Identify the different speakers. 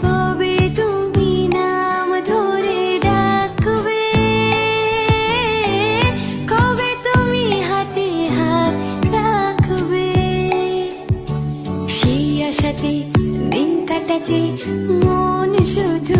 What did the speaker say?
Speaker 1: কবে তুমি নাম ধরে ডাকবে, কবে তুমি হাতে হাত রাখবে, সেই আশাতে দিন কাটাতে মন শুধু